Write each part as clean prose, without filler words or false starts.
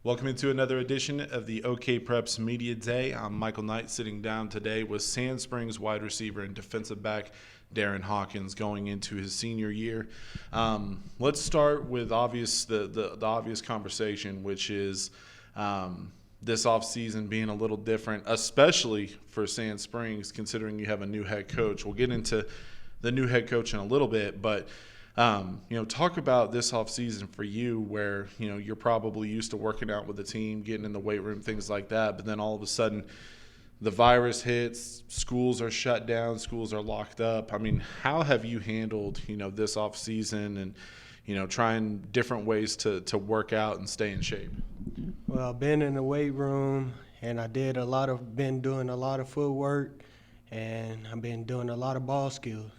Welcome into another edition of the OK Preps Media Day. I'm Michael Knight, sitting down today with Sand Springs wide receiver and defensive back Daren Hawkins going into his senior year. Let's start with the obvious conversation, which is this offseason being a little different, especially for Sand Springs, considering you have a new head coach. We'll get into the new head coach in a little bit, but talk about this offseason for you where, you're probably used to working out with the team, getting in the weight room, things like that. But then all of a sudden the virus hits, schools are shut down, schools are locked up. I mean, how have you handled, this offseason and, trying different ways to work out and stay in shape? Well, I've been in the weight room and been doing a lot of footwork, and I've been doing a lot of ball skills.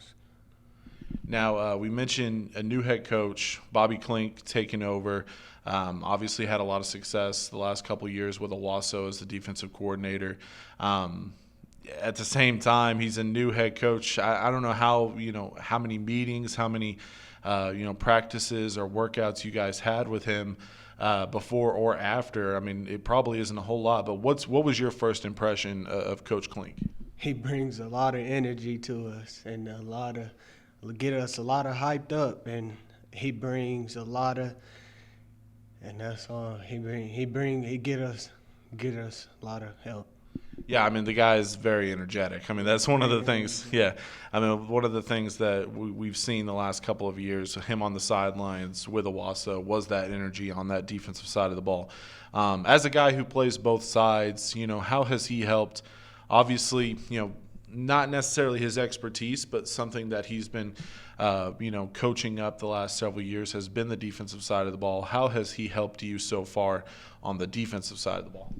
Now, we mentioned a new head coach, Bobby Clinks, taking over. Obviously had a lot of success the last couple of years with Owasso as the defensive coordinator. At the same time, he's a new head coach. I don't know how many meetings, how many practices or workouts you guys had with him before or after. I mean, it probably isn't a whole lot, but what was your first impression of Coach Clinks? He brings a lot of energy to us and get us a lot of hyped up, and he brings a lot of, and that's all he get us a lot of help. Yeah, I mean, the guy is very energetic. I mean, that's one of the things. Yeah, I mean, one of the things that we've seen the last couple of years, him on the sidelines with Owasso, was that energy on that defensive side of the ball. As a guy who plays both sides, how has he helped? Obviously, not necessarily his expertise, but something that he's been, coaching up the last several years has been the defensive side of the ball. How has he helped you so far on the defensive side of the ball?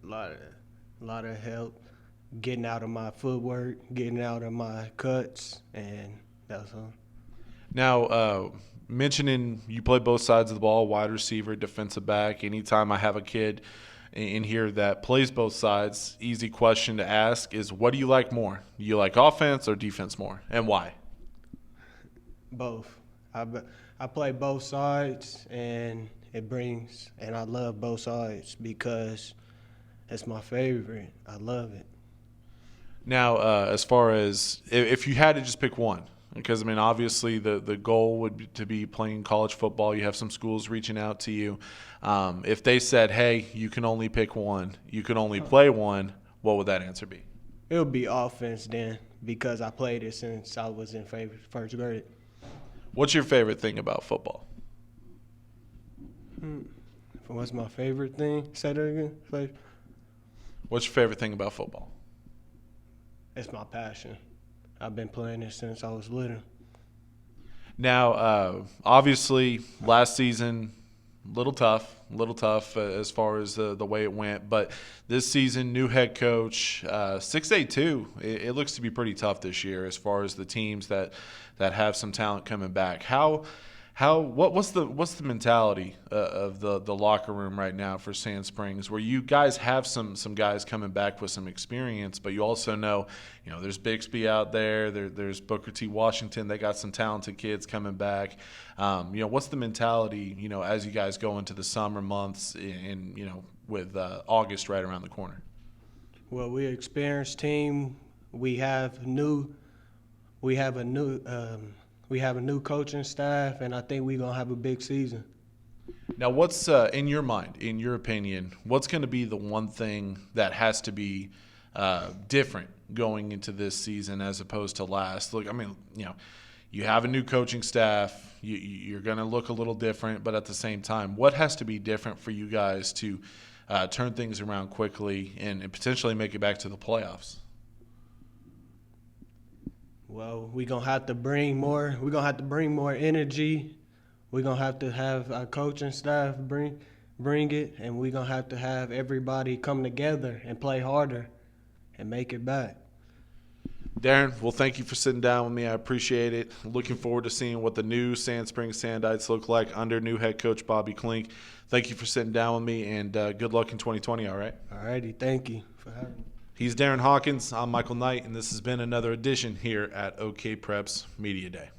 A lot of help, getting out of my footwork, getting out of my cuts, and that's all. Now, mentioning you play both sides of the ball, wide receiver, defensive back. Anytime I have a kid in here that plays both sides, easy question to ask is, what do you like more? Do you like offense or defense more, and why? Both. I play both sides, and I love both sides because it's my favorite. I love it. Now, as far as if you had to just pick one, because, I mean, obviously the goal would be to be playing college football. You have some schools reaching out to you. If they said, hey, you can only pick one, you can only play one, what would that answer be? It would be offense then, because I played it since I was in first grade. What's your favorite thing about football? What's my favorite thing? Say that again. What's your favorite thing about football? It's my passion. I've been playing it since I was little. Now, obviously, last season, little tough as far as the way it went. But this season, new head coach, 6-8-2. It looks to be pretty tough this year as far as the teams that have some talent coming back. What's the mentality of the locker room right now for Sand Springs, where you guys have some guys coming back with some experience, but you also know, there's Bixby out there, there's Booker T. Washington, they got some talented kids coming back. What's the mentality, as you guys go into the summer months and with August right around the corner? Well, we're an experienced team. We have a new coaching staff, and I think we're going to have a big season. Now, what's, in your mind, in your opinion, what's going to be the one thing that has to be different going into this season as opposed to last? Look, I mean, you have a new coaching staff. You're going to look a little different, but at the same time, what has to be different for you guys to turn things around quickly and potentially make it back to the playoffs? Well, we're gonna have to bring more energy. We're gonna have our coaching staff bring it, and we're gonna have everybody come together and play harder and make it back. Daren, well, thank you for sitting down with me. I appreciate it. Looking forward to seeing what the new Sand Springs Sandites look like under new head coach Bobby Clinks. Thank you for sitting down with me, and good luck in 2020, all right? All righty. Thank you for having me. He's Daren Hawkins. I'm Michael Knight, and this has been another edition here at OK Preps Media Day.